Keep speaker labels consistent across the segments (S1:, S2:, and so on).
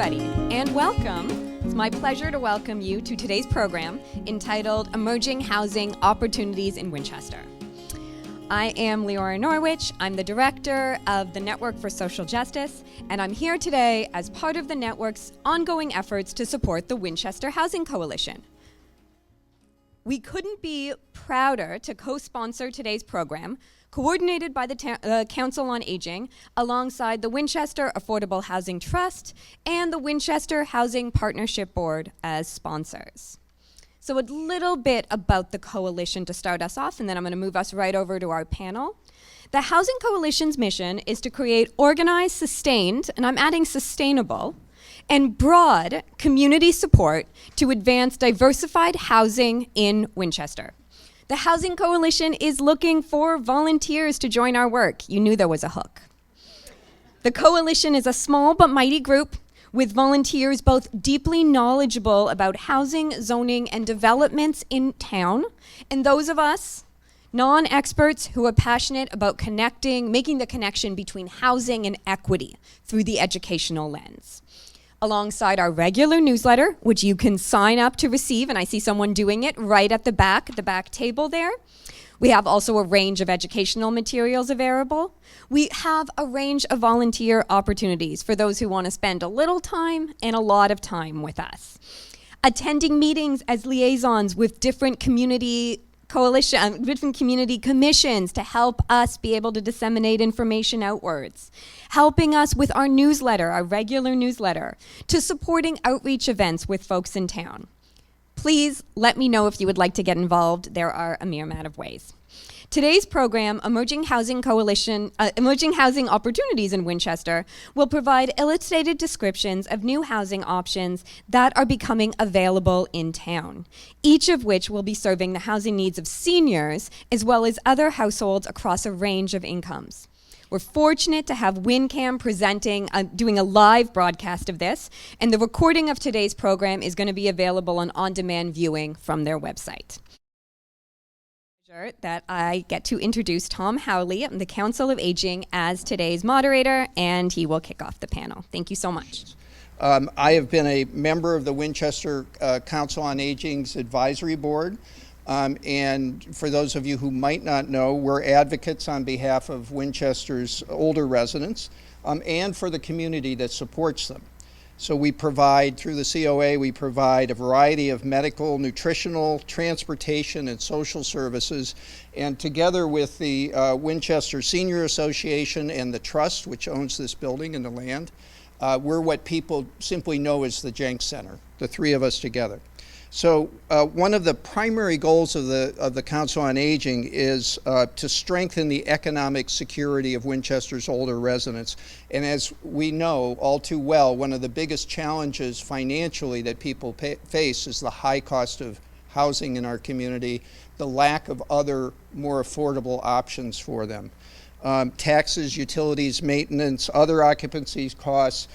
S1: everybody, and welcome. It's my pleasure to welcome you to today's program entitled Emerging Housing Opportunities in Winchester. I am Leora Norwich. I'm the director of the Network for Social Justice, and I'm here today as part of the network's ongoing efforts to support the Winchester Housing Coalition. We couldn't be prouder to co-sponsor today's program, coordinated by the Council on Aging, alongside the Winchester Affordable Housing Trust and the Winchester Housing Partnership Board as sponsors. So a little bit about the coalition to start us off, and then I'm going to move us right over to our panel. The Housing Coalition's mission is to create organized, sustained, and I'm adding sustainable, and broad community support to advance diversified housing in Winchester. The Housing Coalition is looking for volunteers to join our work. You knew there was a hook. The coalition is a small but mighty group with volunteers both deeply knowledgeable about housing, zoning, and developments in town, and those of us, non-experts who are passionate about making the connection between housing and equity through the educational lens. Alongside our regular newsletter, which you can sign up to receive, and I see someone doing it right at the back table there. We have also a range of educational materials available. We have a range of volunteer opportunities for those who want to spend a little time and a lot of time with us. Attending meetings as liaisons with different community commissions to help us be able to disseminate information outwards, helping us with our newsletter, our regular newsletter, to supporting outreach events with folks in town. Please let me know if you would like to get involved. There are a myriad of ways. Today's program, Emerging Housing Opportunities in Winchester, will provide illustrated descriptions of new housing options that are becoming available in town, each of which will be serving the housing needs of seniors as well as other households across a range of incomes. We're fortunate to have WinCam doing a live broadcast of this, and the recording of today's program is going to be available on-demand viewing from their website. That I get to introduce Tom Howley of the Council of Aging as today's moderator, and he will kick off the panel. Thank you so much.
S2: I have been a member of the Winchester Council on Aging's Advisory Board. And for those of you who might not know, we're advocates on behalf of Winchester's older residents and for the community that supports them. So we provide, through the COA, we provide a variety of medical, nutritional, transportation, and social services. And together with the Winchester Senior Association and the Trust, which owns this building and the land, we're what people simply know as the Jenks Center, the three of us together. So one of the primary goals of the Council on Aging is to strengthen the economic security of Winchester's older residents. And as we know all too well, one of the biggest challenges financially that people face is the high cost of housing in our community, the lack of other more affordable options for them. Taxes, utilities, maintenance, other occupancy costs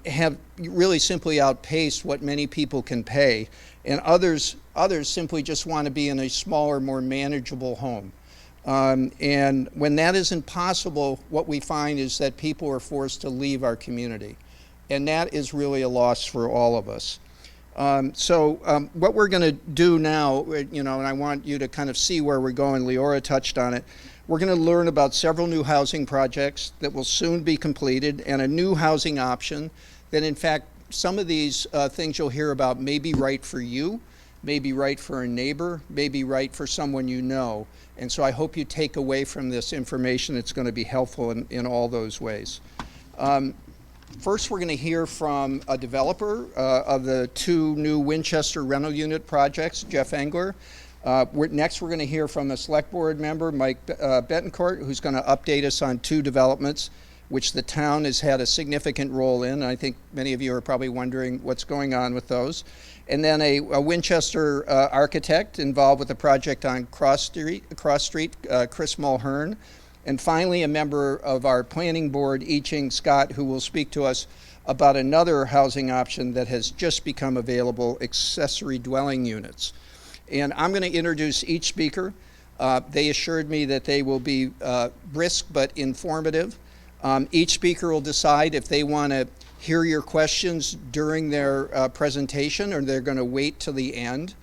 S2: have really simply outpaced what many people can pay. And others simply just want to be in a smaller, more manageable home. And when that isn't possible, what we find is that people are forced to leave our community. And that is really a loss for all of us. What we're going to do now, and I want you to kind of see where we're going. Leora touched on it. We're going to learn about several new housing projects that will soon be completed and a new housing option that, in fact, some of these things you'll hear about may be right for you, may be right for a neighbor, may be right for someone you know. And so I hope you take away from this information that's going to be helpful in all those ways. First, we're going to hear from a developer of the two new Winchester rental unit projects, Jeff Engler. Next, we're going to hear from a select board member, Mike Betancourt, who's going to update us on two developments which the town has had a significant role in. I think many of you are probably wondering what's going on with those. And then a Winchester architect involved with the project on Cross Street, Chris Mulhern. And finally, a member of our planning board, I-Ching Scott, who will speak to us about another housing option that has just become available, accessory dwelling units. And I'm going to introduce each speaker. They assured me that they will be brisk but informative. Each speaker will decide if they want to hear your questions during their presentation, or they're going to wait till the end.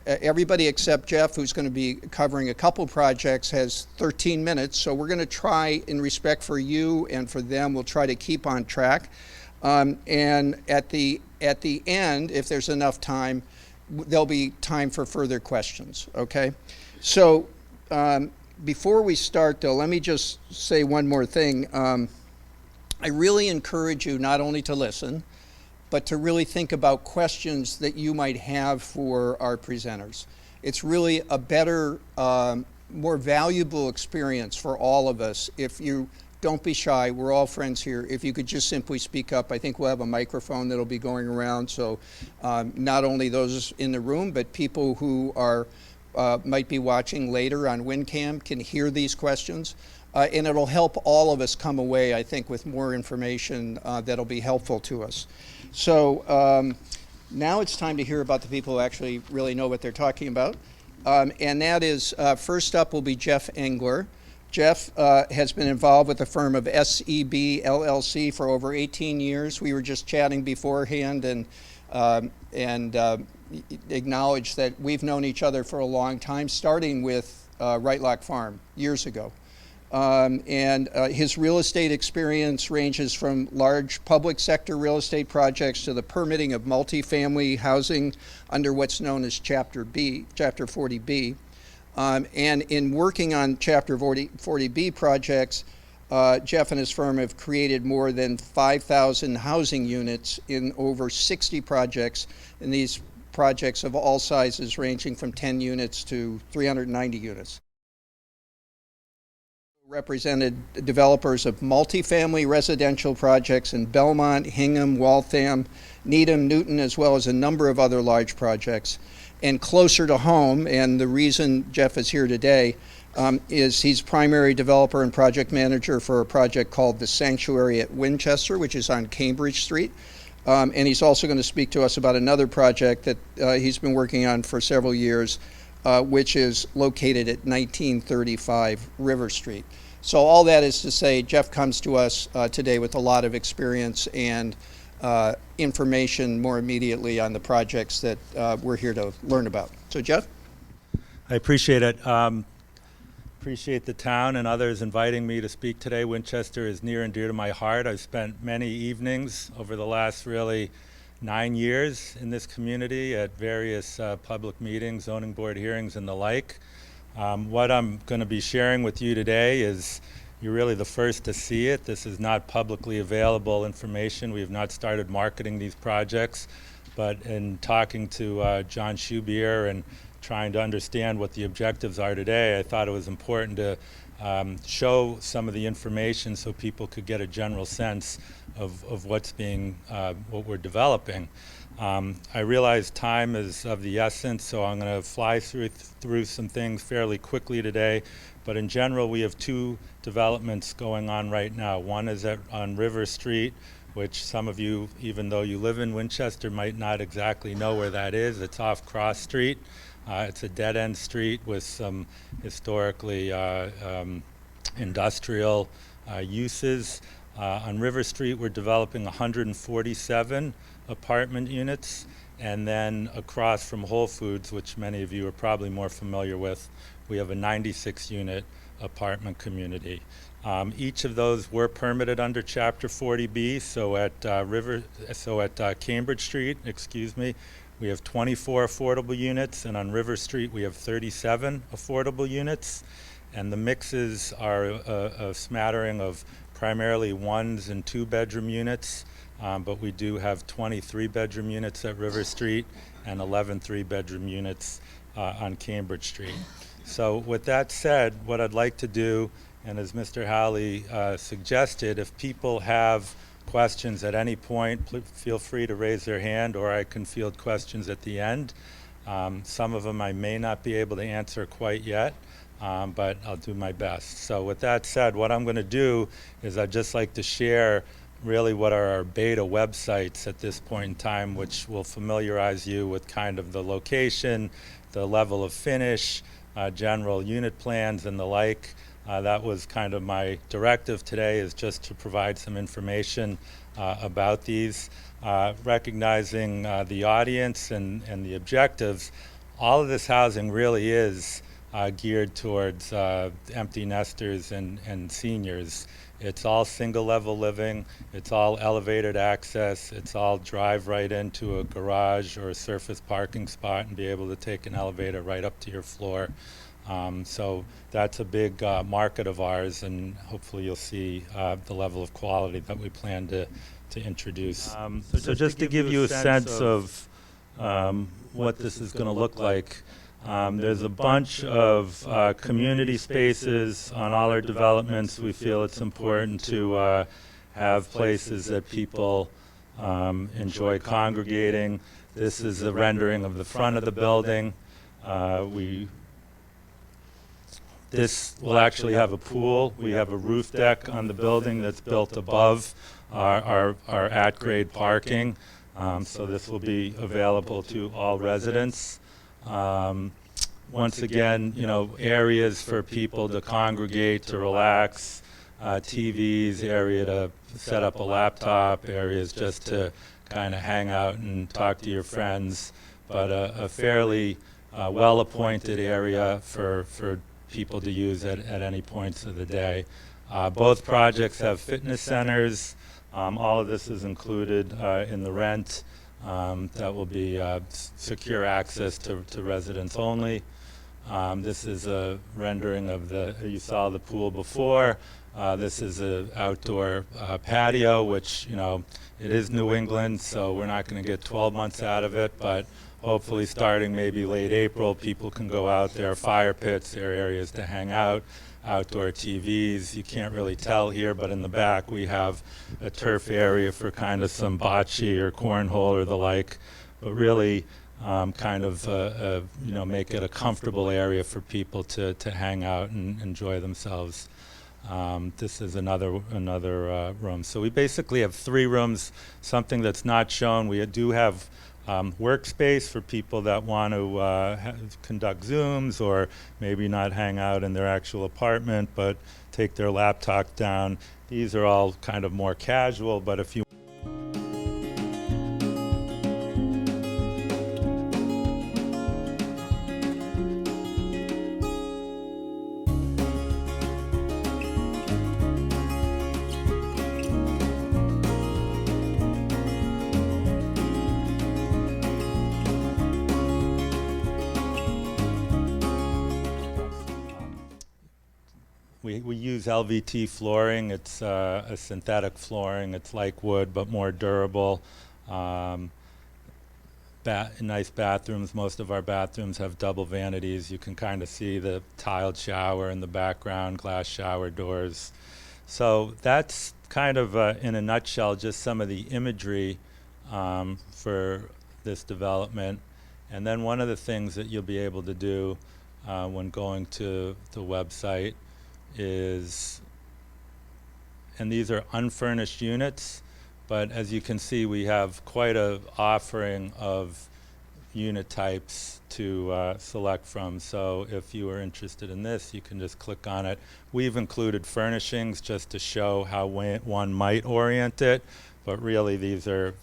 S2: Everybody except Jeff, who's going to be covering a couple projects, has 13 minutes. So we're going to try, in respect for you and for them, we'll try to keep on track. And at the end, if there's enough time, there'll be time for further questions, okay? So before we start, though, let me just say one more thing. I really encourage you not only to listen, but to really think about questions that you might have for our presenters. It's really a better, more valuable experience for all of us if you don't be shy. We're all friends here. If you could just simply speak up. I think we'll have a microphone that'll be going around, so not only those in the room, but people who are might be watching later on WinCam can hear these questions. And it'll help all of us come away, I think, with more information that'll be helpful to us. So now it's time to hear about the people who actually really know what they're talking about. And that is, first up will be Jeff Engler. Jeff has been involved with the firm of SEB LLC for over 18 years. We were just chatting beforehand and acknowledged that we've known each other for a long time, starting with Right Lock Farm years ago. His real estate experience ranges from large public sector real estate projects to the permitting of multifamily housing under what's known as Chapter 40B. And in working on Chapter 40B projects, Jeff and his firm have created more than 5,000 housing units in over 60 projects, and these projects of all sizes ranging from 10 units to 390 units. Represented developers of multifamily residential projects in Belmont, Hingham, Waltham, Needham, Newton, as well as a number of other large projects. And closer to home, and the reason Jeff is here today, is he's primary developer and project manager for a project called The Sanctuary at Winchester, which is on Cambridge Street. And he's also going to speak to us about another project that he's been working on for several years, which is located at 1935 River Street. So all that is to say, Jeff comes to us today with a lot of experience and information more immediately on the projects that we're here to learn about. So Jeff?
S3: I appreciate it. Appreciate the town and others inviting me to speak today. Winchester is near and dear to my heart. I've spent many evenings over the last really 9 years in this community at various public meetings, zoning board hearings, and the like. What I'm going to be sharing with you today is you're really the first to see it. This is not publicly available information. We have not started marketing these projects, but in talking to John Schubier and trying to understand what the objectives are today, I thought it was important to show some of the information so people could get a general sense of what's being, what we're developing. I realize time is of the essence, so I'm going to fly through some things fairly quickly today. But in general, we have two developments going on right now. One is on River Street, which some of you, even though you live in Winchester, might not exactly know where that is. It's off Cross Street. It's a dead-end street with some historically industrial uses. On River Street, we're developing 147 apartment units, and then across from Whole Foods, which many of you are probably more familiar with, we have a 96-unit apartment community. Each of those were permitted under Chapter 40B. So at Cambridge Street, we have 24 affordable units, and on River Street we have 37 affordable units. And the mixes are a smattering of primarily 1 and 2 bedroom units, but we do have 23 bedroom units at River Street and 11 3-bedroom units on Cambridge Street. So with that said, what I'd like to do, and as Mr. Howley suggested, if people have questions at any point, feel free to raise their hand, or I can field questions at the end. Some of them I may not be able to answer quite yet, but I'll do my best. So with that said, what I'm going to do is I'd just like to share really what are our beta websites at this point in time, which will familiarize you with kind of the location, the level of finish, general unit plans, and the like. That was kind of my directive today, is just to provide some information about these, recognizing the audience and the objectives. All of this housing really is geared towards empty nesters and seniors. It's all single level living, it's all elevated access, it's all drive right into a garage or a surface parking spot and be able to take an elevator right up to your floor. So that's a big market of ours, and hopefully you'll see the level of quality that we plan to introduce. So just to give you a sense of what this is going to look like, there's a bunch of community spaces on all our developments. We feel it's important to have places that people enjoy congregating. This is a rendering of the front of the building. This will actually have a pool. We have a roof deck on the building that's built above our at-grade parking. So this will be available to all residents. Once again, areas for people to congregate, to relax, TVs, area to set up a laptop, areas just to kind of hang out and talk to your friends, but a fairly well-appointed area for people to use at any points of the day. Both projects have fitness centers. All of this is included in the rent. That will be secure access to residents only. This is a rendering of you saw the pool before. This is an outdoor patio, which, it is New England, so we're not going to get 12 months out of it, but hopefully starting maybe late April, people can go out. There are fire pits, there are areas to hang out, outdoor TVs. You can't really tell here, but in the back we have a turf area for kind of some bocce or cornhole or the like, but really kind of make it a comfortable area for people to hang out and enjoy themselves. This is another room. So we basically have 3 rooms. Something that's not shown, we do have workspace for people that want to conduct Zooms or maybe not hang out in their actual apartment but take their laptop down. These are all kind of more casual, but if you We use LVT flooring. It's a synthetic flooring. It's like wood but more durable. Nice bathrooms. Most of our bathrooms have double vanities. You can kind of see the tiled shower in the background, glass shower doors. So that's kind of, in a nutshell, just some of the imagery for this development. And then one of the things that you'll be able to do when going to the website is, and these are unfurnished units, but as you can see, we have quite a offering of unit types to select from. So if you are interested in this, you can just click on it. We've included furnishings just to show how one might orient it, but really these are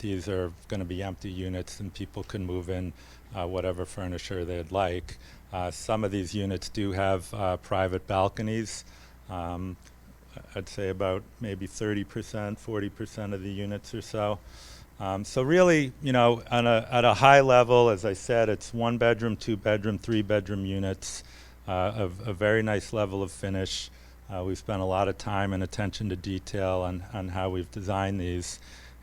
S3: going to be empty units and people can move in whatever furniture they'd like. Some of these units do have private balconies. I'd say about maybe 30%, 40% of the units or so. So really, at a high level, as I said, it's 1 bedroom, 2 bedroom, 3 bedroom units of a very nice level of finish. We've spent a lot of time and attention to detail on how we've designed these,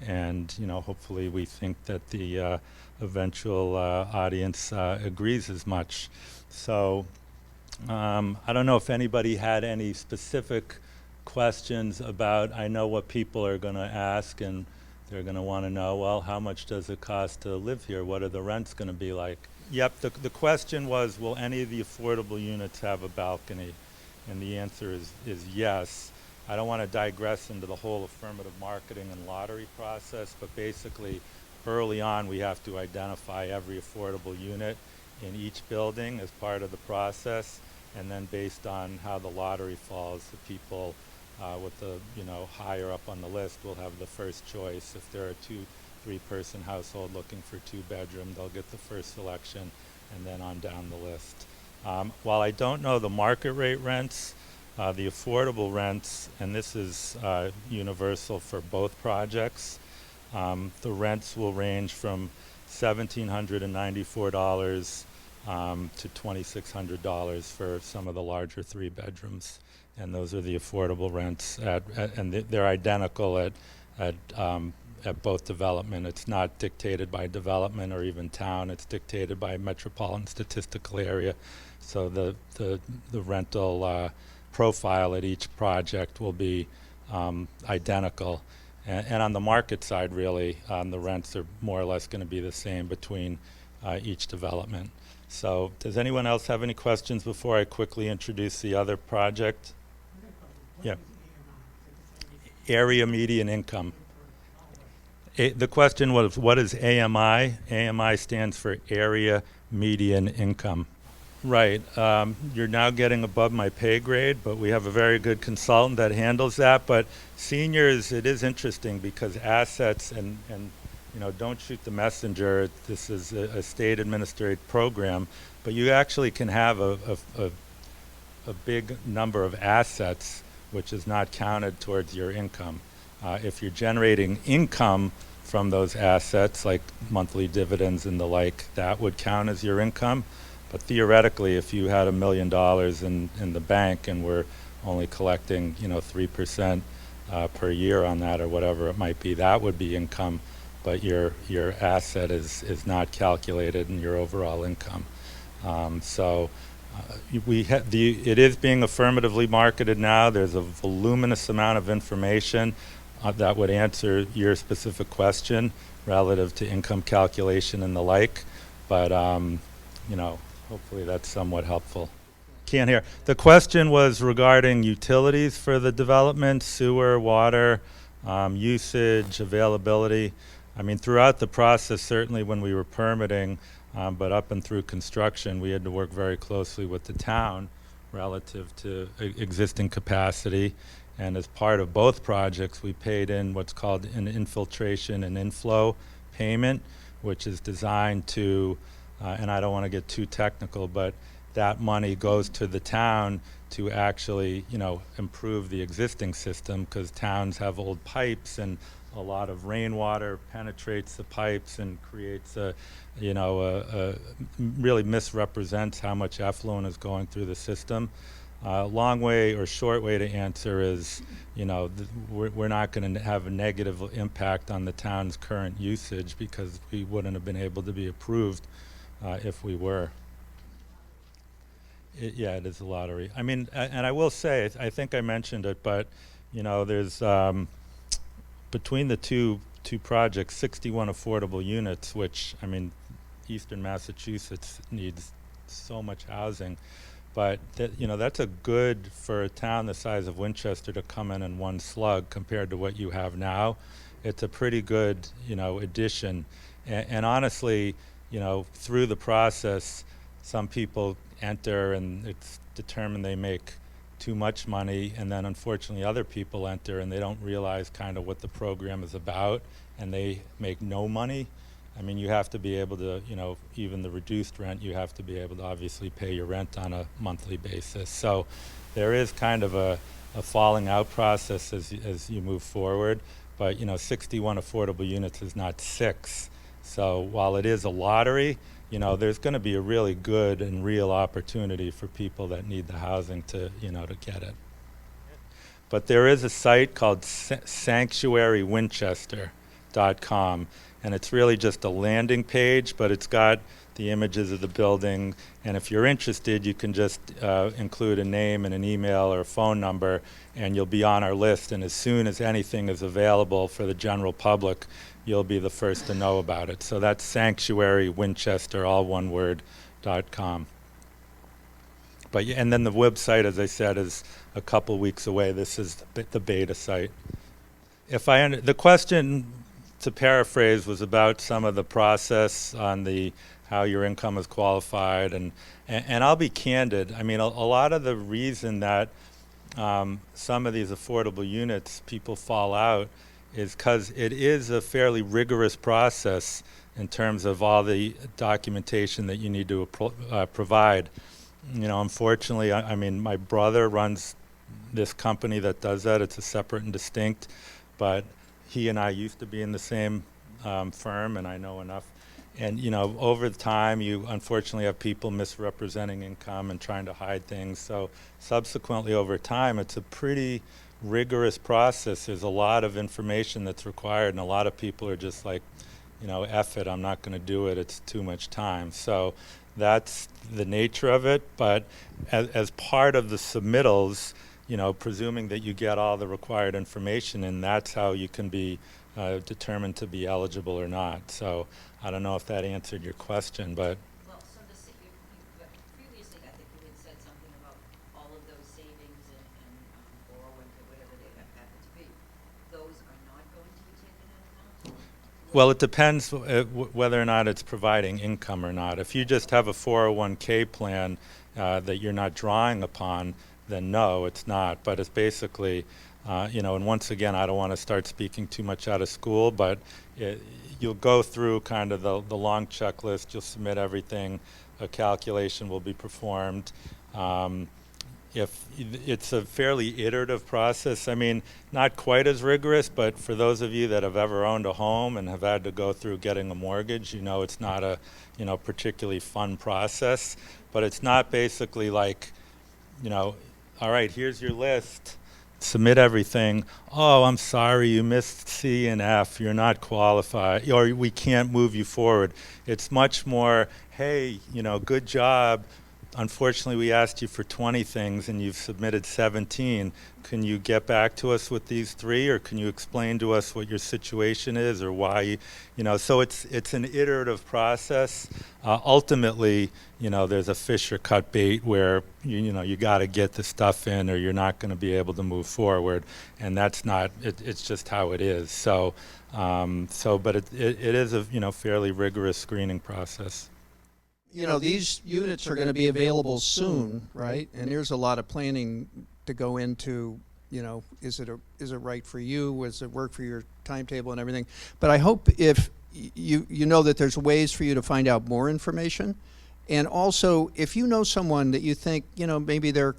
S3: and hopefully we think that the eventual audience agrees as much. So I don't know if anybody had any specific questions about, I know what people are going to ask, and they're going to want to know, well, how much does it cost to live here? What are the rents going to be like? Yep, the question was, will any of the affordable units have a balcony? And the answer is yes. I don't want to digress into the whole affirmative marketing and lottery process, but basically early on we have to identify every affordable unit in each building as part of the process. and then based on how the lottery falls, the people with the, higher up on the list will have the first choice. If they're a 2-3-person household looking for 2-bedroom, they'll get the first selection, and then on down the list. While I don't know the market rate rents, the affordable rents, and this is universal for both projects, the rents will range from $1,794 to $2,600 for some of the larger 3-bedrooms, and those are the affordable rents and they're identical at both development. It's not dictated by development or even town. It's dictated by metropolitan statistical area. So the rental profile at each project will be identical. And on the market side, really, the rents are more or less going to be the same between each development. So does anyone else have any questions before I quickly introduce the other project? Yeah. Area median income. The question was, what is AMI? AMI stands for area median income. Right. You're now getting above my pay grade, but we have a very good consultant that handles that. But seniors, it is interesting because assets and don't shoot the messenger. This is a state administered program, but you actually can have a big number of assets which is not counted towards your income. If you're generating income from those assets, like monthly dividends and the like, that would count as your income. But theoretically, if you had $1 million in the bank and we're only collecting 3% per year on that or whatever it might be, that would be income. But your asset is not calculated in your overall income. It is being affirmatively marketed now. There's a voluminous amount of information that would answer your specific question relative to income calculation and the like. But hopefully that's somewhat helpful. Can't hear. The question was regarding utilities for the development, sewer, water, usage, availability. I mean, throughout the process, certainly when we were permitting, but up and through construction, we had to work very closely with the town relative to existing capacity. And as part of both projects, we paid in what's called an infiltration and inflow payment, which is designed to, and I don't want to get too technical, but that money goes to the town to actually, improve the existing system, because towns have old pipes and a lot of rainwater penetrates the pipes and creates really misrepresents how much effluent is going through the system. Long way or short way to answer is, we're not going to have a negative impact on the town's current usage because we wouldn't have been able to be approved if we were. It is a lottery. I mean, and I will say, I think I mentioned it, but there's between the two projects, 61 affordable units, which, I mean, Eastern Massachusetts needs so much housing. But that's a good for a town the size of Winchester to come in one slug compared to what you have now. It's a pretty good, addition. And honestly, through the process, some people enter and it's determined they make too much money, and then unfortunately other people enter and they don't realize kind of what the program is about, and they make no money. I mean, you have to be able to, even the reduced rent, you have to be able to obviously pay your rent on a monthly basis. So there is kind of a falling out process as you move forward, but 61 affordable units is not 6. So while it is a lottery, there's going to be a really good and real opportunity for people that need the housing to, to get it. But there is a site called sanctuarywinchester.com, and it's really just a landing page, but it's got the images of the building. And if you're interested, you can just include a name and an email or a phone number, and you'll be on our list. And as soon as anything is available for the general public, you'll be the first to know about it. So that's sanctuarywinchester, all one word, .com. But and then the website, as I said, is a couple weeks away. This is the beta site. The question to paraphrase, was about some of the process on the how your income is qualified, and I'll be candid. I mean, a lot of the reason that some of these affordable units people fall out is because it is a fairly rigorous process in terms of all the documentation that you need to provide. You know, unfortunately, I mean, my brother runs this company that does that. It's a separate and distinct, but he and I used to be in the same firm, and I know enough. And, you know, over time, you unfortunately have people misrepresenting income and trying to hide things. So subsequently, over time, it's a pretty rigorous process. There's a lot of information that's required, and a lot of people are just like, you know, F it, I'm not going to do it. It's too much time. So that's the nature of it. But as part of the submittals, you know, presuming that you get all the required information, and that's how you can be determined to be eligible or not. So I don't know if that answered your question, but.
S4: Well, so previously, I think you had said something about all of those savings and 401k, whatever they happen to be. Those are not going to be taken into account?
S3: Well, it depends whether or not it's providing income or not. If you just have a 401k plan that you're not drawing upon, then no, it's not. But it's basically, you know, and once again, I don't want to start speaking too much out of school, but you'll go through kind of the long checklist, you'll submit everything, a calculation will be performed. If it's a fairly iterative process, I mean, not quite as rigorous, but for those of you that have ever owned a home and have had to go through getting a mortgage, you know it's not a, you know, particularly fun process. But it's not basically like, you know, all right, here's your list, submit everything. Oh, I'm sorry, you missed C and F, you're not qualified, or we can't move you forward. It's much more, hey, you know, good job. Unfortunately, we asked you for 20 things and you've submitted 17. Can you get back to us with these 3, or can you explain to us what your situation is or why you know, so it's an iterative process. Ultimately, you know, there's a fish or cut bait where you know you got to get the stuff in or you're not going to be able to move forward, and that's not it's just how it is. So but it is a, you know, fairly rigorous screening process.
S2: You know, these units are going to be available soon, right? And there's a lot of planning to go into, you know, is it right for you? Does it work for your timetable and everything? But I hope if you know that there's ways for you to find out more information. And also, if you know someone that you think, you know, maybe they're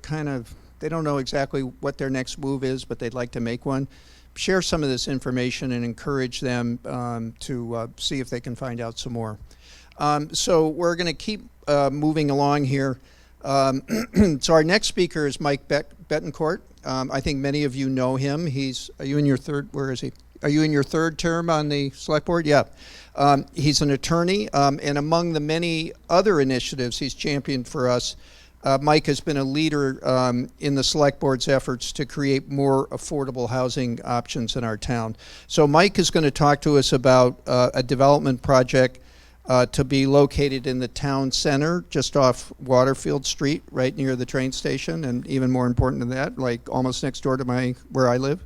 S2: they don't know exactly what their next move is, but they'd like to make one, share some of this information and encourage them to see if they can find out some more. So we're going to keep moving along here. So our next speaker is Mike Betancourt. I think many of you know him. Are you in your third, where is he? Are you in your third term on the select board? Yeah. He's an attorney, and among the many other initiatives he's championed for us, Mike has been a leader in the select board's efforts to create more affordable housing options in our town. So Mike is going to talk to us about a development project to be located in the town center, just off Waterfield Street, right near the train station, and even more important than that, like almost next door to where I live.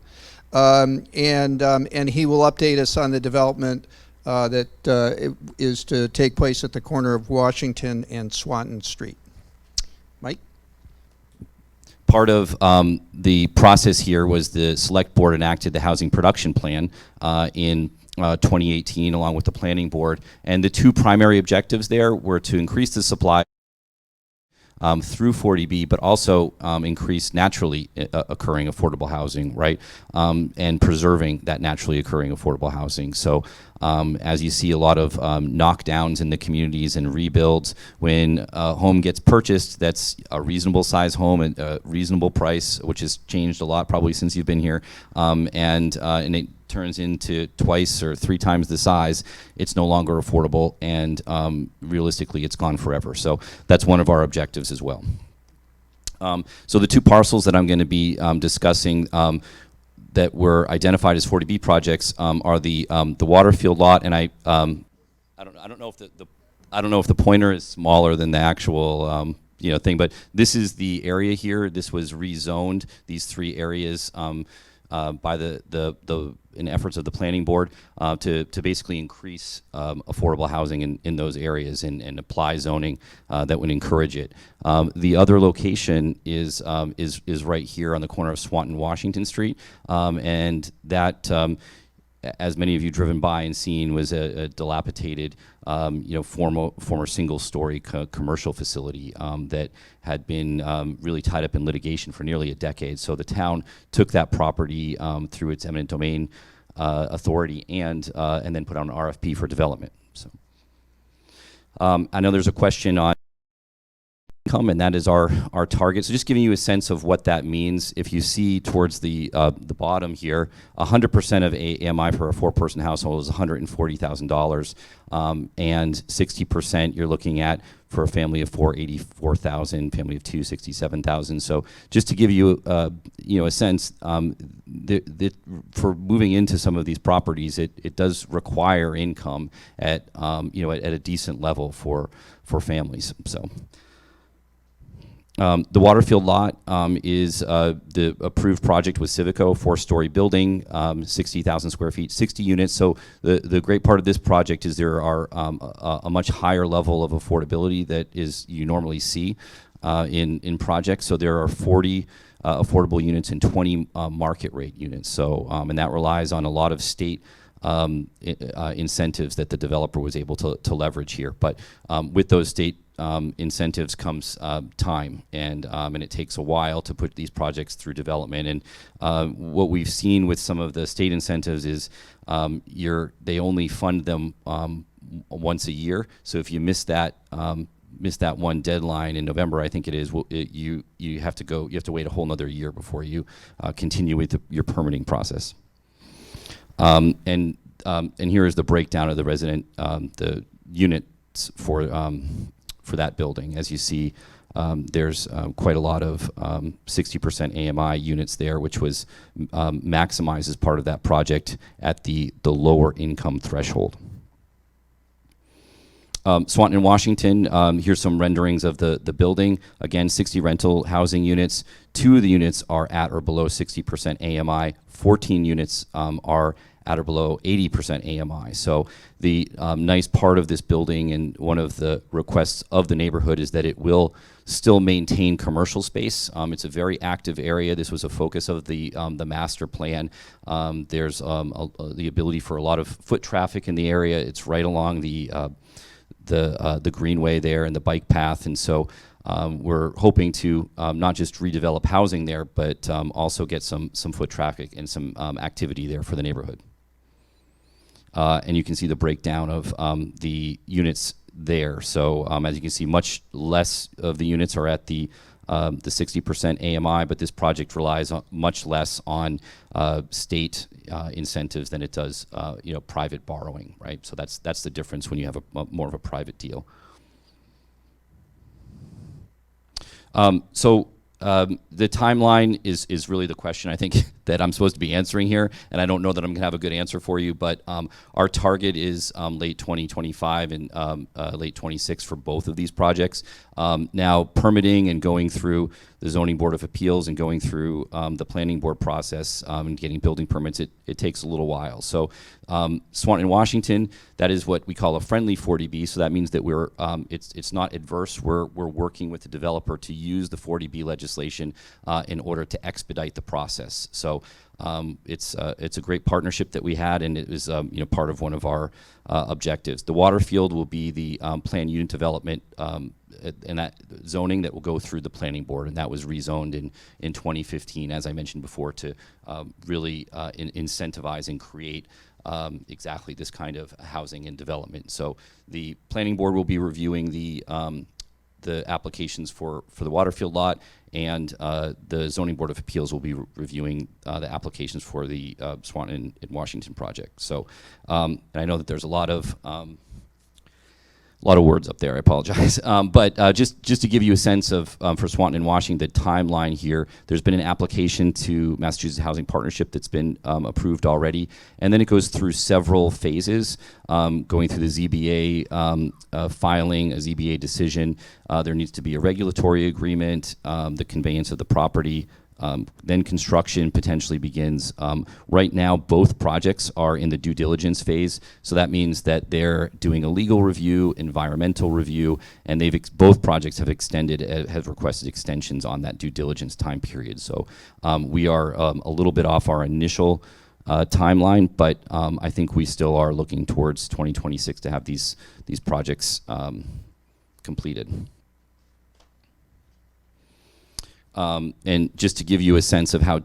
S2: And he will update us on the development that is to take place at the corner of Washington and Swanton Street. Mike?
S5: Part of the process here was the select board enacted the housing production plan in 2018 along with the planning board, and the 2 primary objectives there were to increase the supply through 40B, but also increase naturally occurring affordable housing, right? And preserving that naturally occurring affordable housing. So as you see a lot of knockdowns in the communities and rebuilds, when a home gets purchased, that's a reasonable size home at a reasonable price, which has changed a lot probably since you've been here, and it turns into 2 or 3 times the size, it's no longer affordable, and realistically it's gone forever. So that's one of our objectives as well. So the 2 parcels that I'm going to be discussing that were identified as 40B projects are the Waterfield lot, and I don't know if the pointer is smaller than the actual you know thing, but this is the area here. This was rezoned. These 3 areas by the in efforts of the planning board to basically increase affordable housing in those areas and apply zoning that would encourage it. The other location is right here on the corner of Swanton, Washington Street, and that. As many of you driven by and seen, was a dilapidated, former single-story commercial facility that had been really tied up in litigation for nearly a decade. So the town took that property through its eminent domain authority and then put out an RFP for development. So I know there's a question on income, and that is our target. So just giving you a sense of what that means. If you see towards the bottom here, 100% of AMI for a 4-person household is $140,000, and 60% you're looking at for a family of 4, 84,000, family of 2, 67,000. So just to give you a sense, for moving into some of these properties, it does require income at a decent level for families. So. The Waterfield lot is the approved project with Civico, 4-story building, 60,000 square feet, 60 units. So the great part of this project is there are a much higher level of affordability that you normally see in projects. So there are 40 affordable units and 20 market rate units. So and that relies on a lot of state incentives that the developer was able to leverage here. But with those state incentives comes time, and it takes a while to put these projects through development. And what we've seen with some of the state incentives is they only fund them once a year. So if you miss that one deadline in November, I think it is, you have to wait a whole another year before you continue with your permitting process. And here is the breakdown of the the units for that building. As you see, there's quite a lot of 60% AMI units there, which was maximized as part of that project at the lower income threshold. Swanton and Washington, here's some renderings of the building. Again, 60 rental housing units. 2 of the units are at or below 60% AMI. 14 units are at or below 80% AMI. So the nice part of this building, and one of the requests of the neighborhood, is that it will still maintain commercial space. It's a very active area. This was a focus of the master plan. There's the ability for a lot of foot traffic in the area. It's right along the greenway there and the bike path, and so we're hoping to not just redevelop housing there, but also get some foot traffic and some activity there for the neighborhood. And you can see the breakdown of the units there. So as you can see, much less of the units are at the 60% AMI, but this project relies much less on state incentives than it does private borrowing, right? So that's the difference when you have more of a private deal. The timeline is really the question, I think, that I'm supposed to be answering here, and I don't know that I'm going to have a good answer for you, but our target is late 2025 and late 26 for both of these projects. Now, permitting and going through the Zoning Board of Appeals and going through the Planning Board process and getting building permits, it takes a little while. So Swanton, Washington, that is what we call a friendly 40B, so that means that it's not adverse. We're working with the developer to use the 40B legislation in order to expedite the process. So it's a great partnership that we had, and it was part of one of our objectives. The Waterfield will be the planned unit development and that zoning that will go through the Planning Board, and that was rezoned in 2015, as I mentioned before, to really incentivize and create exactly this kind of housing and development. So the Planning Board will be reviewing the applications for the Waterfield lot, and the Zoning Board of Appeals will be reviewing the applications for the Swanton and Washington project. So, and I know that there's a lot of words up there, I apologize. But just to give you a sense of, for Swanton and Washington, the timeline here, there's been an application to Massachusetts Housing Partnership that's been approved already, and then it goes through several phases, going through the ZBA filing, a ZBA decision. There needs to be a regulatory agreement, the conveyance of the property, Then construction potentially begins. Right now, both projects are in the due diligence phase, so that means that they're doing a legal review, environmental review, and both projects have have requested extensions on that due diligence time period. So we are a little bit off our initial timeline, but I think we still are looking towards 2026 to have these projects completed. And just to give you a sense of how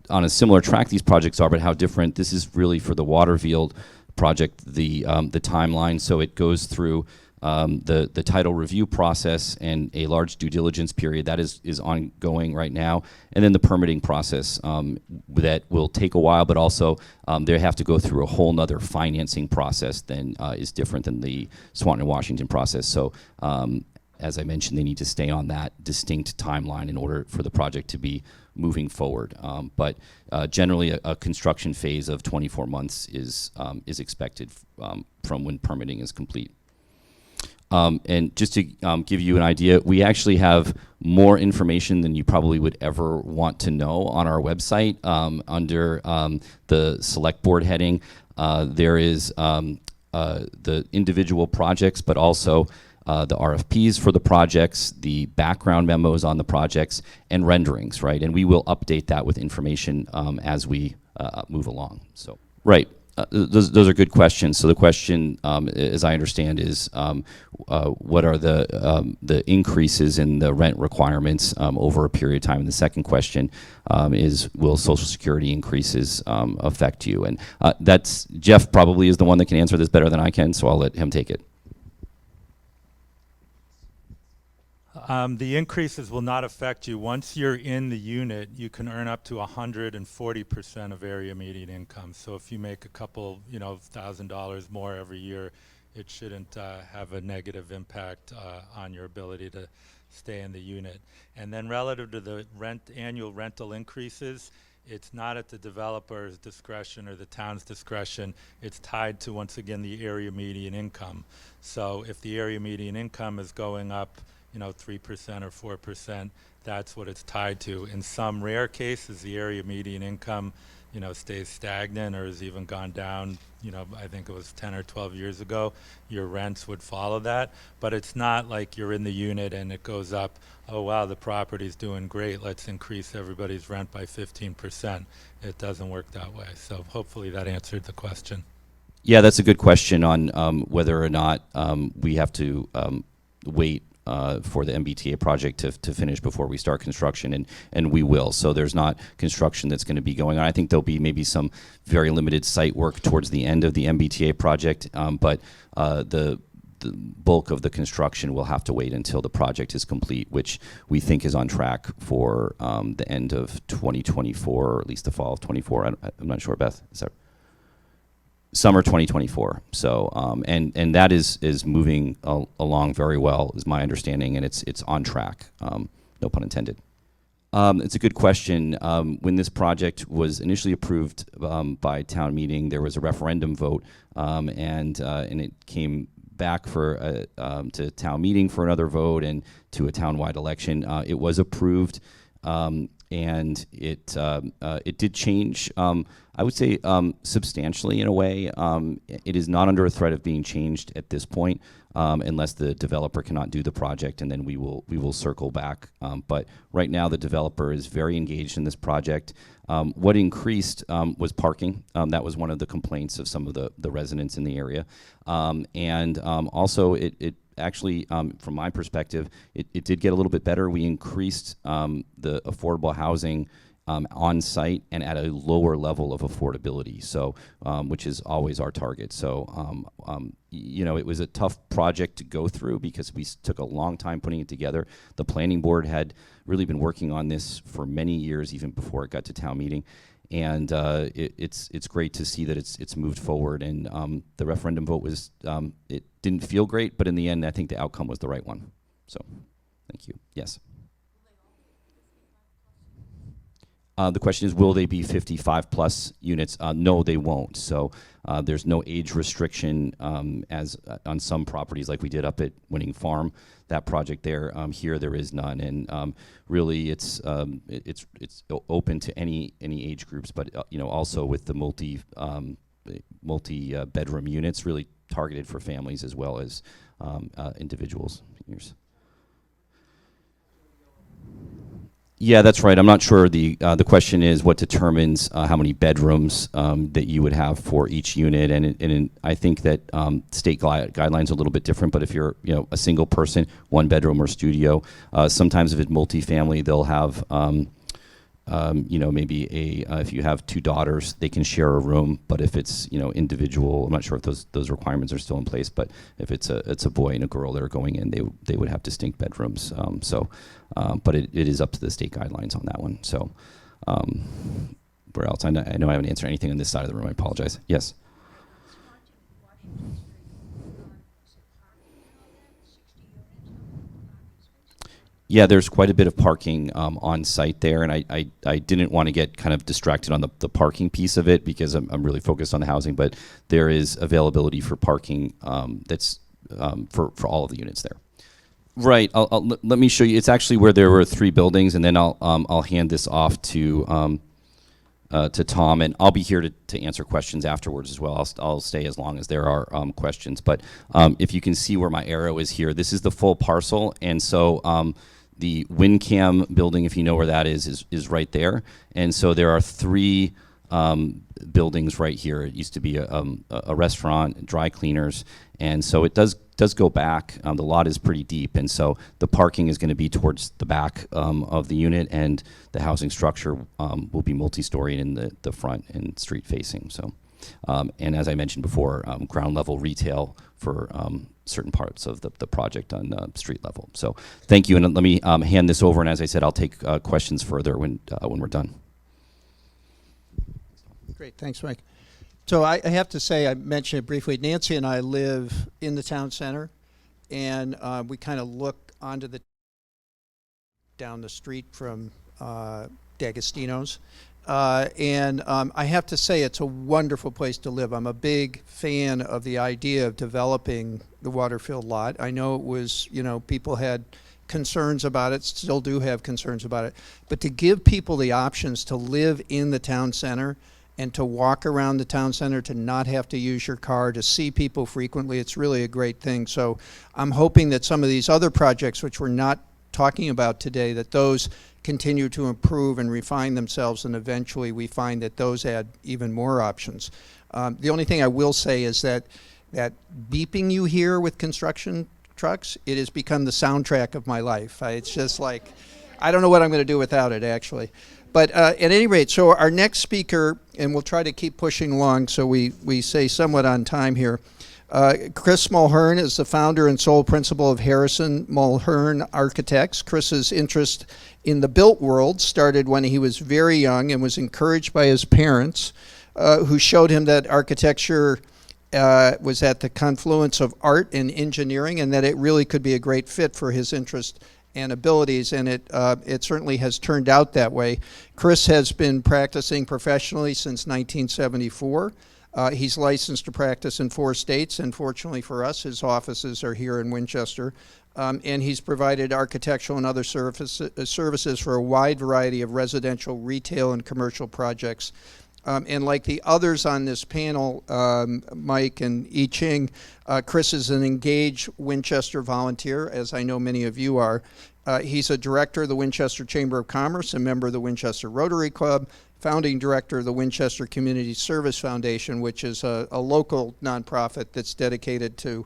S5: on a similar track these projects are, but how different, this is really for the Waterfield project, the timeline. So it goes through the title review process and a large due diligence period that is ongoing right now, and then the permitting process that will take a while, but also they have to go through a whole nother financing process than is different than the Swanton and Washington process. So as I mentioned, they need to stay on that distinct timeline in order for the project to be moving forward. But generally, a construction phase of 24 months is expected from when permitting is complete. And just to give you an idea, we actually have more information than you probably would ever want to know on our website. Under the Select Board heading, there is the individual projects, but also the RFPs for the projects, the background memos on the projects, and renderings, right? And we will update that with information as we move along. So, right. Those are good questions. So the question, as I understand, is what are the increases in the rent requirements over a period of time? And the second question is, will Social Security increases affect you? And that's Jeff probably is the one that can answer this better than I can, so I'll let him take it.
S3: The increases will not affect you. Once you're in the unit, you can earn up to 140% of area median income. So if you make a couple, $1,000 more every year, it shouldn't have a negative impact on your ability to stay in the unit. And then relative to the annual rental increases, it's not at the developer's discretion or the town's discretion. It's tied to, once again, the area median income. So if the area median income is going up 3% or 4%, that's what it's tied to. In some rare cases, the area median income, stays stagnant or has even gone down, I think it was 10 or 12 years ago, your rents would follow that. But it's not like you're in the unit and it goes up, oh wow, the property's doing great, let's increase everybody's rent by 15%. It doesn't work that way. So hopefully that answered the question.
S5: Yeah, that's a good question on whether or not we have to wait for the MBTA project to finish before we start construction, and we will. So there's not construction that's going to be going on. I think there'll be maybe some very limited site work towards the end of the MBTA project, but the bulk of the construction will have to wait until the project is complete, which we think is on track for the end of 2024, or at least the fall of 24. I'm not sure, Beth. Is that summer 2024. So and that is moving along very well, is my understanding, and it's on track. No pun intended. It's a good question. When this project was initially approved by town meeting, there was a referendum vote, and it came back to town meeting for another vote and to a townwide election. It was approved. And it did change, I would say, substantially in a way. It is not under a threat of being changed at this point, unless the developer cannot do the project, and then we will circle back. But right now, the developer is very engaged in this project. What increased was parking. That was one of the complaints of some of the residents in the area, and also it actually, from my perspective, it did get a little bit better. We increased the affordable housing on site and at a lower level of affordability, so which is always our target. So it was a tough project to go through because we took a long time putting it together. The planning board had really been working on this for many years, even before it got to town meeting. And it's great to see that it's moved forward. And the referendum vote was, it didn't feel great, but in the end, I think the outcome was the right one. So, thank you. Yes. The question is, will they be 55 plus units? No, they won't. So there's no age restriction as on some properties like we did up at Winning Farm. That project there, here there is none, and really it's open to any age groups, but also with the multi bedroom units, really targeted for families as well as individuals. Yeah, that's right. I'm not sure. The question is what determines how many bedrooms that you would have for each unit, and I think that state guidelines are a little bit different. But if you're a single person, 1 bedroom or studio, sometimes if it's multifamily, they'll have maybe if you have 2 daughters, they can share a room. But if it's individual, I'm not sure if those requirements are still in place. But if it's a boy and a girl that are going in, they would have distinct bedrooms. But it is up to the state guidelines on that one. So where else? I know I haven't answered anything on this side of the room. I apologize. Yes. Yeah, there's quite a bit of parking on site there, and I didn't want to get kind of distracted on the parking piece of it because I'm really focused on the housing, but there is availability for parking that's for all of the units there. Right. Let me show you. It's actually where there were 3 buildings, and then I'll hand this off to Tom, and I'll be here to answer questions afterwards as well. I'll stay as long as there are questions. But if you can see where my arrow is here, this is the full parcel, and so the WinCam building, if you know where that is right there. And so there are 3 buildings right here. It used to be a restaurant, dry cleaners, and so it does go back. The lot is pretty deep, and so the parking is going to be towards the back of the unit, and the housing structure will be multi-story in the front and street facing. So, and as I mentioned before, ground level retail for certain parts of the project on street level. So thank you, and let me hand this over, and as I said, I'll take questions further when we're done.
S2: Great, thanks, Mike. So I have to say, I mentioned it briefly, Nancy and I live in the town center, and we kind of look onto down the street from D'Agostino's. And I have to say, it's a wonderful place to live. I'm a big fan of the idea of developing the Waterfield lot. I know it was, people had concerns about it, still do have concerns about it, but to give people the options to live in the town center and to walk around the town center, to not have to use your car, to see people frequently, it's really a great thing. So I'm hoping that some of these other projects, which we're not talking about today, that those continue to improve and refine themselves, and eventually we find that those add even more options. The only thing I will say is that beeping you hear with construction trucks, it has become the soundtrack of my life. It's just like, I don't know what I'm going to do without it, actually. But at any rate, so our next speaker, and we'll try to keep pushing along so we stay somewhat on time here. Chris Mulhern is the founder and sole principal of Harrison Mulhern Architects. Chris's interest in the built world started when he was very young and was encouraged by his parents, who showed him that architecture was at the confluence of art and engineering, and that it really could be a great fit for his interest and abilities, and it certainly has turned out that way. Chris has been practicing professionally since 1974. He's licensed to practice in 4 states, and fortunately for us, his offices are here in Winchester. And he's provided architectural and other services for a wide variety of residential, retail, and commercial projects. And like the others on this panel, Mike and I Ching, Chris is an engaged Winchester volunteer, as I know many of you are. He's a director of the Winchester Chamber of Commerce, a member of the Winchester Rotary Club, founding director of the Winchester Community Service Foundation, which is a local nonprofit that's dedicated to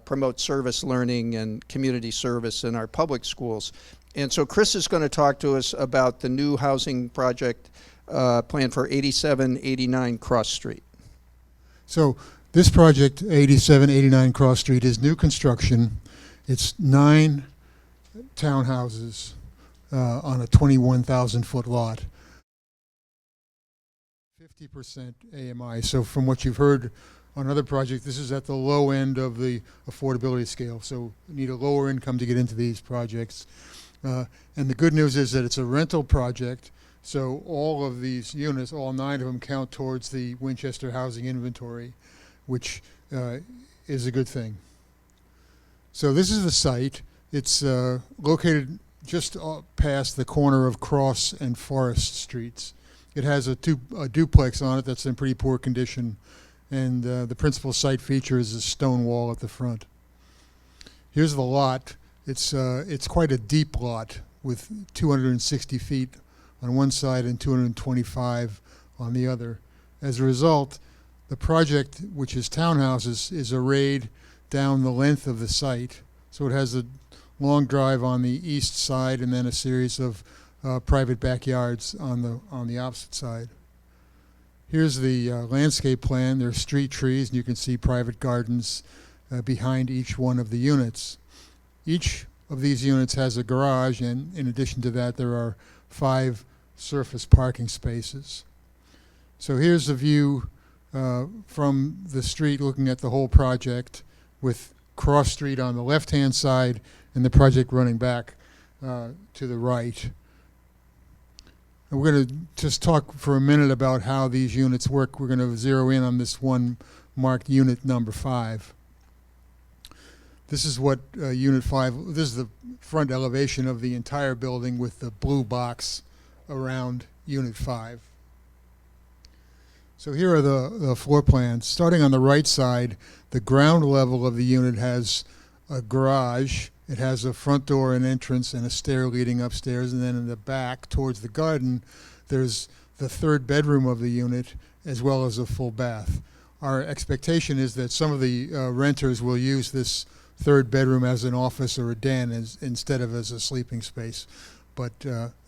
S2: promote service learning and community service in our public schools. And so Chris is going to talk to us about the new housing project plan for 8789 Cross Street.
S6: So this project, 8789 Cross Street, is new construction. It's 9 townhouses on a 21,000-foot lot. 50% AMI. So from what you've heard on other projects, this is at the low end of the affordability scale. So you need a lower income to get into these projects. And the good news is that it's a rental project. So all of these units, all 9 of them, count towards the Winchester housing inventory, which is a good thing. So this is the site. It's located just past the corner of Cross and Forest Streets. It has a duplex on it that's in pretty poor condition, and the principal site feature is a stone wall at the front. Here's the lot. It's quite a deep lot with 260 feet on one side and 225 on the other. As a result, the project, which is townhouses, is arrayed down the length of the site. So it has a long drive on the east side and then a series of private backyards on the opposite side. Here's the landscape plan. There are street trees, and you can see private gardens behind each one of the units. Each of these units has a garage, and in addition to that, there are 5 surface parking spaces. So here's the view from the street looking at the whole project, with Cross Street on the left-hand side and the project running back to the right. And we're going to just talk for a minute about how these units work. We're going to zero in on this one marked unit number 5. This is what unit 5, this is the front elevation of the entire building with the blue box around unit 5. So here are the floor plans. Starting on the right side, the ground level of the unit has a garage. It has a front door and entrance and a stair leading upstairs, and then in the back towards the garden there's the 3rd bedroom of the unit as well as a full bath. Our expectation is that some of the renters will use this 3rd bedroom as an office or a den instead of as a sleeping space. But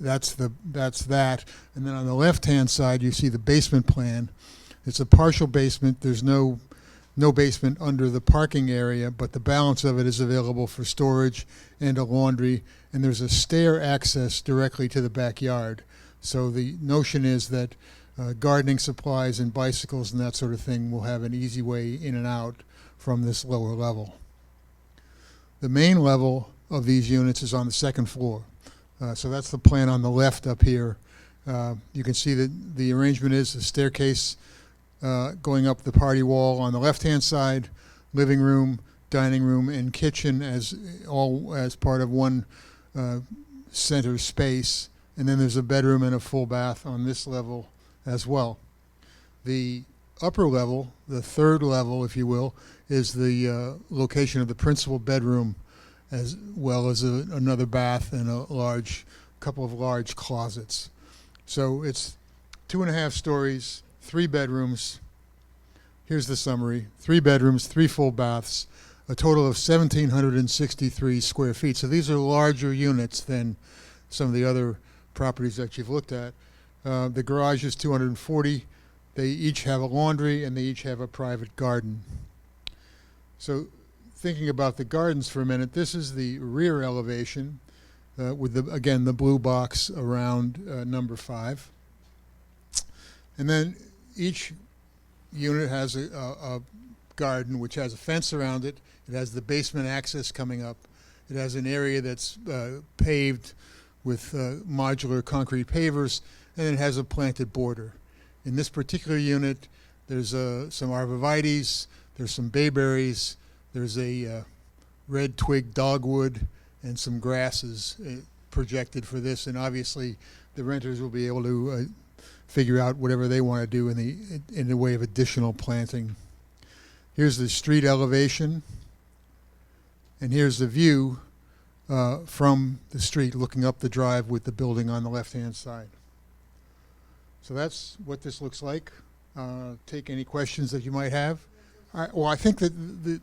S6: that's that. And then on the left-hand side, you see the basement plan. It's a partial basement. There's no basement under the parking area, but the balance of it is available for storage and a laundry. And there's a stair access directly to the backyard. So the notion is that gardening supplies and bicycles and that sort of thing will have an easy way in and out from this lower level. The main level of these units is on the 2nd floor. So that's the plan on the left up here. You can see that the arrangement is a staircase going up the party wall on the left-hand side, living room, dining room, and kitchen all as part of one center space. And then there's a bedroom and a full bath on this level as well. The upper level, the 3rd level, if you will, is the location of the principal bedroom, as well as another bath and a couple of large closets. So it's 2.5 stories, 3 bedrooms. Here's the summary: 3 bedrooms, 3 full baths, a total of 1,763 square feet. So these are larger units than some of the other properties that you've looked at. The garage is 240. They each have a laundry and they each have a private garden. So thinking about the gardens for a minute, this is the rear elevation with, the blue box around number 5. And then each unit has a garden which has a fence around it. It has the basement access coming up. It has an area that's paved with modular concrete pavers, and it has a planted border. In this particular unit, there's some arborvitaes, there's some bayberries, there's a red twig dogwood, and some grasses projected for this. And obviously, the renters will be able to figure out whatever they want to do in the way of additional planting. Here's the street elevation, and here's the view from the street looking up the drive with the building on the left-hand side. So that's what this looks like. Take any questions that you might have. I think that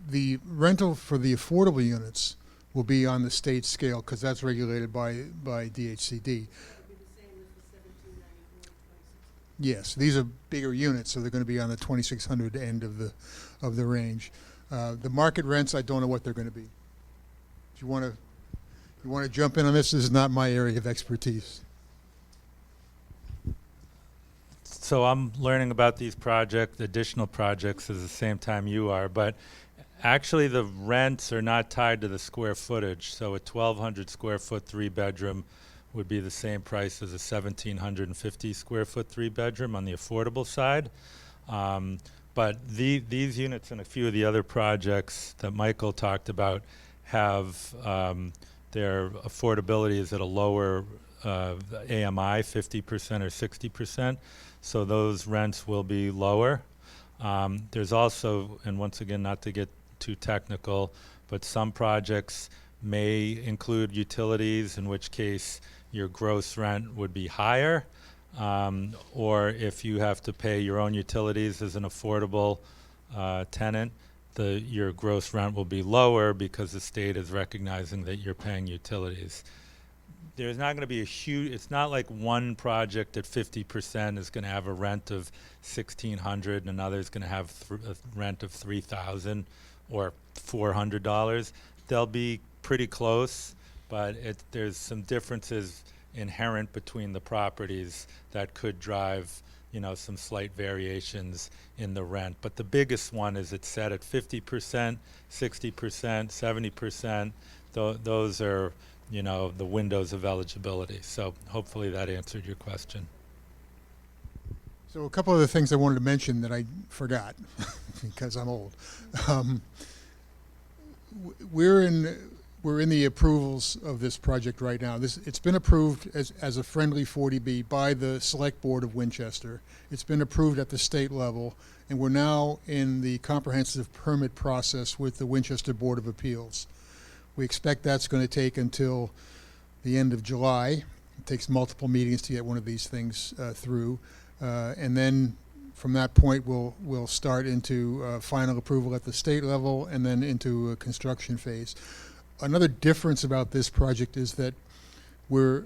S6: the rental for the affordable units will be on the state scale because that's regulated by DHCD. Yes, these are bigger units, so they're going to be on the 2,600 end of the range. The market rents, I don't know what they're going to be. Do you want to jump in on this? This is not my area of expertise.
S3: So I'm learning about these additional projects at the same time you are, but actually the rents are not tied to the square footage. So a 1,200 square foot 3-bedroom would be the same price as a 1,750 square foot 3-bedroom on the affordable side. But these units and a few of the other projects that Michael talked about have their affordability is at a lower AMI, 50% or 60%. So those rents will be lower. There's also, and once again, not to get too technical, but some projects may include utilities, in which case your gross rent would be higher. Or if you have to pay your own utilities as an affordable tenant, your gross rent will be lower because the state is recognizing that you're paying utilities. There's not going to be a huge, it's not like one project at 50% is going to have a rent of $1,600 and another is going to have a rent of $3,000 or $400. They'll be pretty close, but there's some differences inherent between the properties that could drive, some slight variations in the rent. But the biggest one is it's set at 50%, 60%, 70%. Those are, the windows of eligibility. So hopefully that answered your question.
S6: So a couple of the things I wanted to mention that I forgot because I'm old. We're in the approvals of this project right now. It's been approved as a friendly 40B by the Select Board of Winchester. It's been approved at the state level, and we're now in the comprehensive permit process with the Winchester Board of Appeals. We expect that's going to take until the end of July. It takes multiple meetings to get one of these things through, and then from that point we'll start into final approval at the state level and then into a construction phase. Another difference about this project is that we're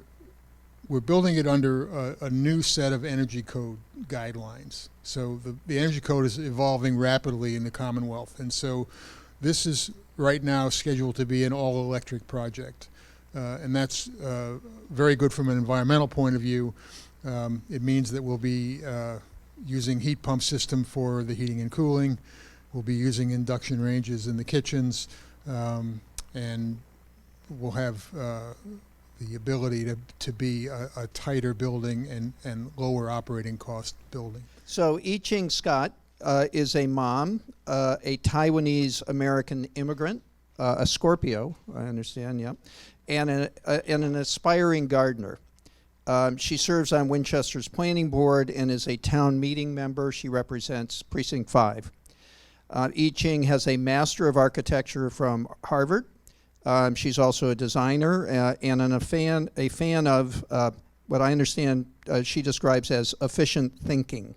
S6: building it under a new set of energy code guidelines. So the energy code is evolving rapidly in the Commonwealth, and so this is right now scheduled to be an all-electric project, and that's very good from an environmental point of view. It means that we'll be using heat pump system for the heating and cooling. We'll be using induction ranges in the kitchens, and we'll have the ability to be a tighter building and lower operating cost building.
S2: So I Ching Scott is a mom, a Taiwanese American immigrant, a Scorpio, I understand, yeah, and an aspiring gardener. She serves on Winchester's planning board and is a town meeting member. She represents Precinct 5. I Ching has a Master of Architecture from Harvard. She's also a designer and a fan of what I understand she describes as efficient thinking.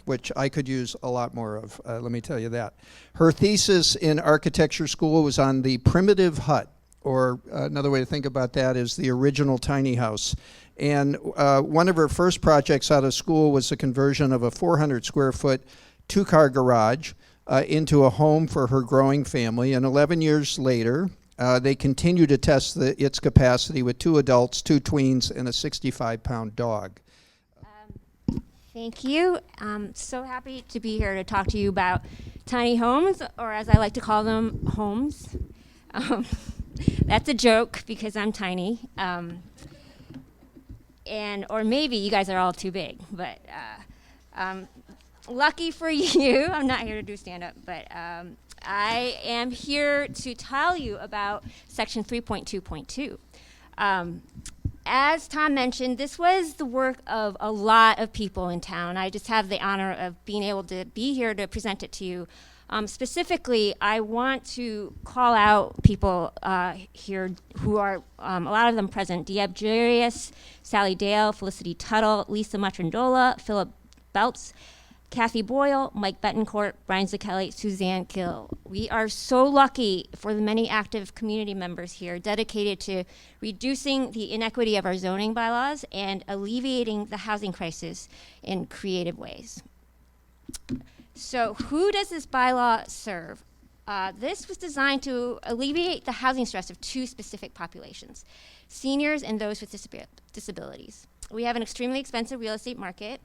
S2: Which I could use a lot more of, let me tell you that. Her thesis in architecture school was on the primitive hut, or another way to think about that is the original tiny house. And one of her first projects out of school was the conversion of a 400 square foot 2-car garage into a home for her growing family. And 11 years later, they continue to test its capacity with 2 adults, 2 tweens, and a 65-pound dog.
S7: Thank you. I'm so happy to be here to talk to you about tiny homes, or as I like to call them, homes. That's a joke because I'm tiny. Or maybe you guys are all too big, but lucky for you, I'm not here to do stand-up, but I am here to tell you about Section 3.2.2. As Tom mentioned, this was the work of a lot of people in town. I just have the honor of being able to be here to present it to you. Specifically, I want to call out people here who are, a lot of them present: Diab Jarius, Sally Dale, Felicity Tuttle, Lisa Matrandola, Philip Belts, Kathy Boyle, Mike Betancourt, Brian Zakelli, Suzanne Gill. We are so lucky for the many active community members here dedicated to reducing the inequity of our zoning bylaws and alleviating the housing crisis in creative ways. So who does this bylaw serve? This was designed to alleviate the housing stress of 2 specific populations: seniors and those with disabilities. We have an extremely expensive real estate market,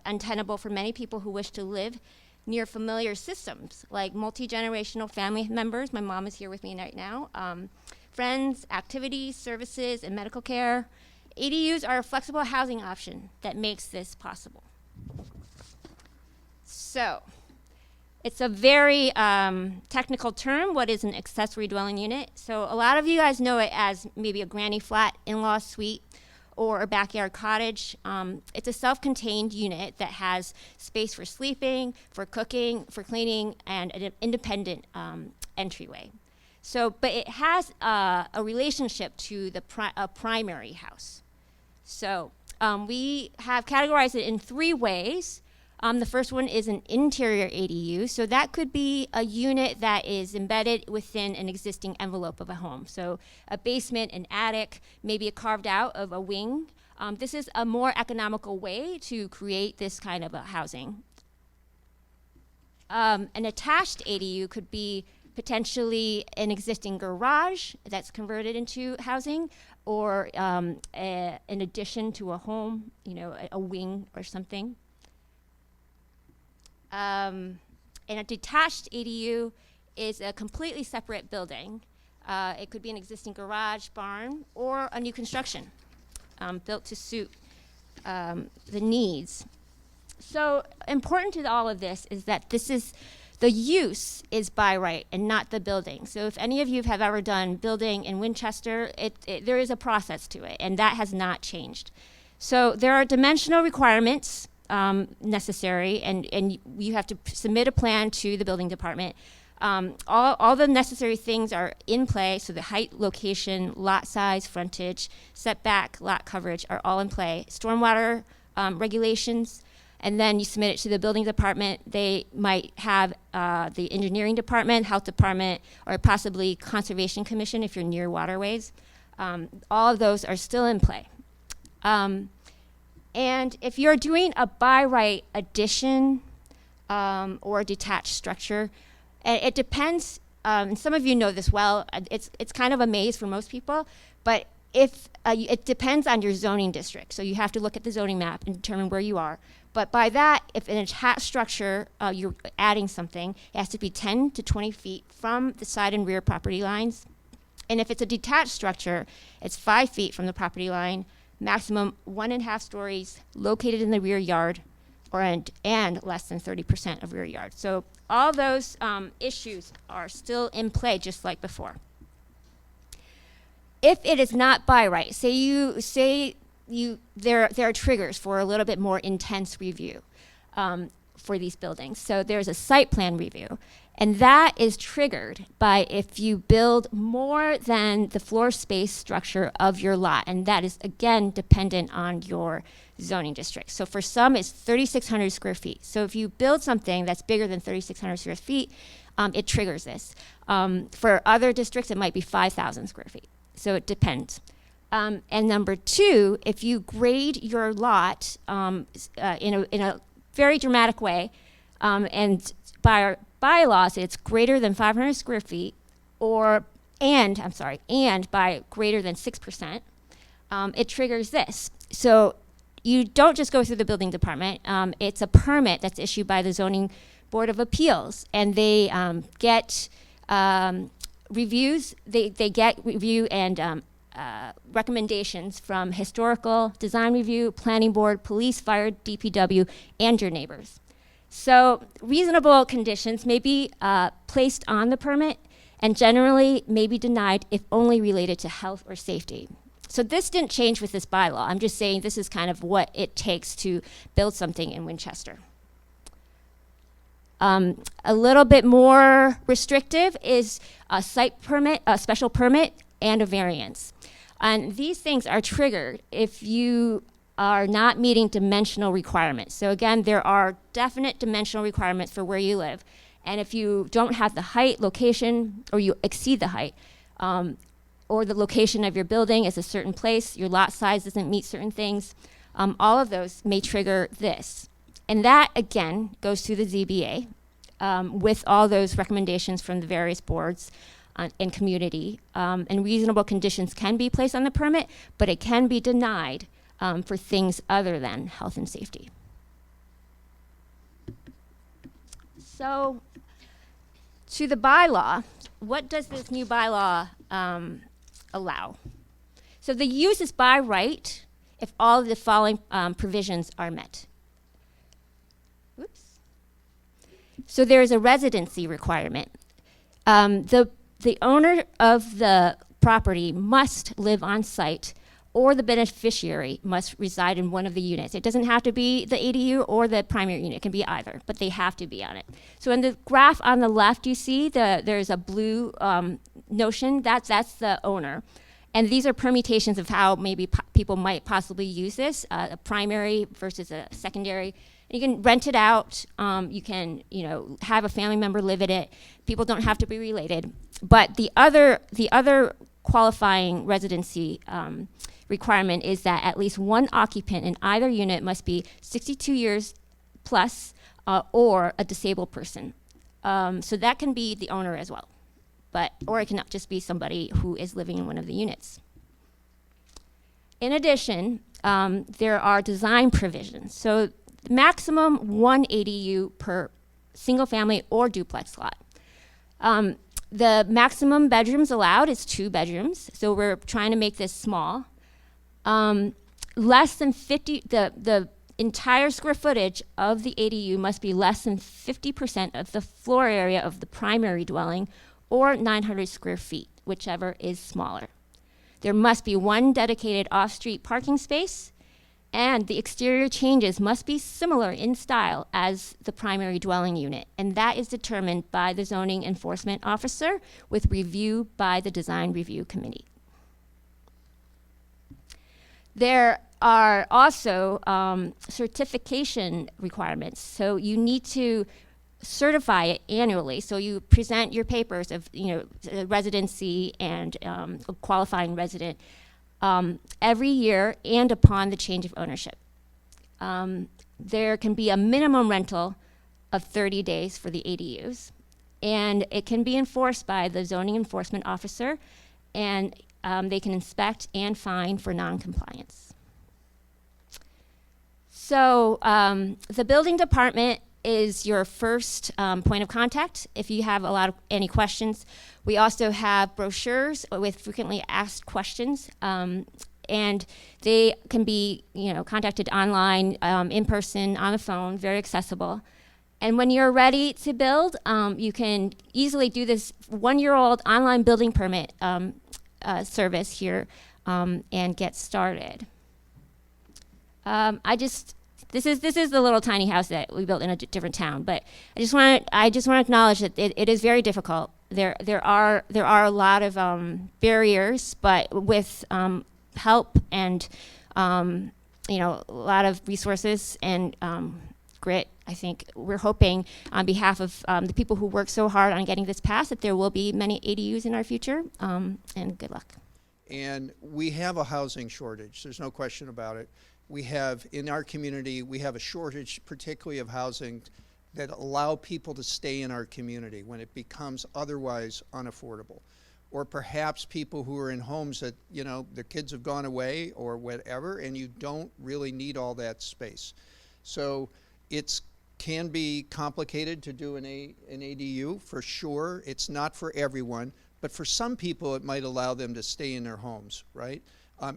S7: untenable for many people who wish to live near familiar systems like multi-generational family members. My mom is here with me right now. friends, activities, services, and medical care. ADUs are a flexible housing option that makes this possible. So, it's a very technical term. What is an accessory dwelling unit? So a lot of you guys know it as maybe a granny flat, in-law suite, or a backyard cottage. It's a self-contained unit that has space for sleeping, for cooking, for cleaning, and an independent entryway. So, but it has a relationship to the primary house. So we have categorized it in 3 ways. The first one is an interior ADU. So that could be a unit that is embedded within an existing envelope of a home. So a basement, an attic, maybe a carved out of a wing. This is a more economical way to create this kind of a housing. An attached ADU could be potentially an existing garage that's converted into housing, or an addition to a home, you know, a wing or something. And a detached ADU is a completely separate building. It could be an existing garage, barn, or a new construction built to suit the needs. So important to all of this is that the use is by right and not the building. So if any of you have ever done building in Winchester, there is a process to it, and that has not changed. So there are dimensional requirements necessary, and you have to submit a plan to the building department. All the necessary things are in play, so the height, location, lot size, frontage, setback, lot coverage are all in play. Stormwater regulations, and then you submit it to the building department. They might have the engineering department, health department, or possibly conservation commission if you're near waterways. All of those are still in play. And if you're doing a by right addition or a detached structure, it depends. And some of you know this well. It's kind of a maze for most people, but if it depends on your zoning district. So you have to look at the zoning map and determine where you are. But by that, if an attached structure, you're adding something, it has to be 10 to 20 feet from the side and rear property lines. And if it's a detached structure, it's 5 feet from the property line, maximum 1.5 stories, located in the rear yard, and less than 30% of rear yard. So all those issues are still in play, just like before. If it is not by right, there are triggers for a little bit more intense review for these buildings. So there's a site plan review, and that is triggered by if you build more than the floor space structure of your lot, and that is again dependent on your zoning district. So for some, it's 3,600 square feet. So if you build something that's bigger than 3,600 square feet, it triggers this. For other districts, it might be 5,000 square feet. So it depends. And number 2, if you grade your lot in a very dramatic way, and by our bylaws, it's greater than 500 square feet, and by greater than 6%, it triggers this. So you don't just go through the building department. It's a permit that's issued by the Zoning Board of Appeals, and they get reviews. They get review and recommendations from historical, design review, planning board, police, fire, DPW, and your neighbors. So reasonable conditions may be placed on the permit and generally may be denied if only related to health or safety. So this didn't change with this bylaw. I'm just saying this is kind of what it takes to build something in Winchester. A little bit more restrictive is a site permit, a special permit, and a variance. And these things are triggered if you are not meeting dimensional requirements. So again, there are definite dimensional requirements for where you live. And if you don't have the height, location, or you exceed the height, or the location of your building is a certain place, your lot size doesn't meet certain things, all of those may trigger this. And that, again, goes through the ZBA with all those recommendations from the various boards and community. And reasonable conditions can be placed on the permit, but it can be denied for things other than health and safety. So to the bylaw, what does this new bylaw allow. So the use is by right if all of the following provisions are met. Oops. So there is a residency requirement. The owner of the property must live on site, or the beneficiary must reside in one of the units. It doesn't have to be the ADU or the primary unit. It can be either, but they have to be on it. So in the graph on the left, you see there's a blue notion. That's the owner. And these are permutations of how maybe people might possibly use this, a primary versus a secondary. You can rent it out. You can, have a family member live in it. People don't have to be related. But the other qualifying residency requirement is that at least one occupant in either unit must be 62 years plus or a disabled person. So that can be the owner as well. Or it can just be somebody who is living in one of the units. In addition, there are design provisions. So maximum 1 ADU per single family or duplex lot. The maximum bedrooms allowed is 2 bedrooms, so we're trying to make this small. Less than 50, the entire square footage of the ADU must be less than 50% of the floor area of the primary dwelling, or 900 square feet, whichever is smaller. There must be 1 dedicated off-street parking space, and the exterior changes must be similar in style as the primary dwelling unit, and that is determined by the zoning enforcement officer with review by the design review committee. There are also certification requirements, so you need to certify it annually. So you present your papers of residency and a qualifying resident every year and upon the change of ownership. There can be a minimum rental of 30 days for the ADUs, and it can be enforced by the zoning enforcement officer, and they can inspect and fine for non-compliance. So the building department is your first point of contact if you have any questions. We also have brochures with frequently asked questions, and they can be contacted online, in person, on the phone, very accessible. And when you're ready to build, you can easily do this 1-year-old online building permit service here and get started. This is the little tiny house that we built in a different town, but I just want to acknowledge that it is very difficult. There are a lot of barriers, but with help and a lot of resources and grit, I think we're hoping on behalf of the people who work so hard on getting this passed that there will be many ADUs in our future. And good luck.
S2: And we have a housing shortage. There's no question about it. We have, in our community, we have a shortage, particularly of housing that allow people to stay in our community when it becomes otherwise unaffordable. Or perhaps people who are in homes that, their kids have gone away or whatever, and you don't really need all that space. So it can be complicated to do an ADU, for sure. It's not for everyone, but for some people it might allow them to stay in their homes, right?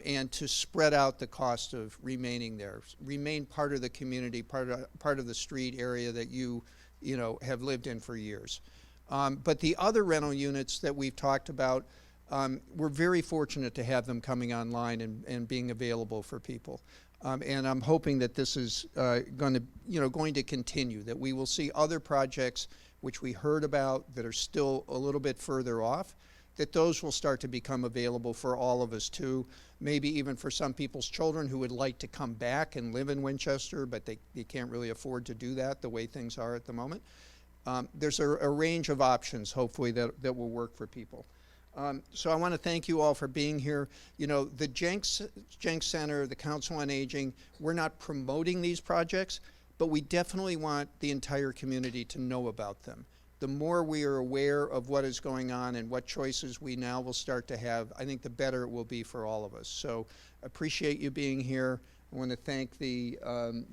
S2: And to spread out the cost of remaining there, remain part of the community, part of the street area that you have lived in for years. But the other rental units that we've talked about, we're very fortunate to have them coming online and being available for people. And I'm hoping that this is going to continue, that we will see other projects which we heard about that are still a little bit further off, that those will start to become available for all of us too, maybe even for some people's children who would like to come back and live in Winchester, but they can't really afford to do that the way things are at the moment. There's a range of options, hopefully, that will work for people. So I want to thank you all for being here. The Jenks Center, the Council on Aging, we're not promoting these projects, but we definitely want the entire community to know about them. The more we are aware of what is going on and what choices we now will start to have, I think the better it will be for all of us. So appreciate you being here. I want to thank the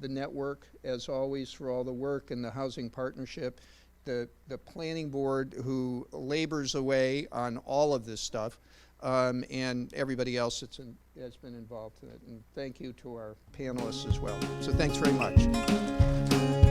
S2: network, as always, for all the work, and the Housing Partnership, the planning board who labors away on all of this stuff, and everybody else has been involved in it. And thank you to our panelists as well. So thanks very much.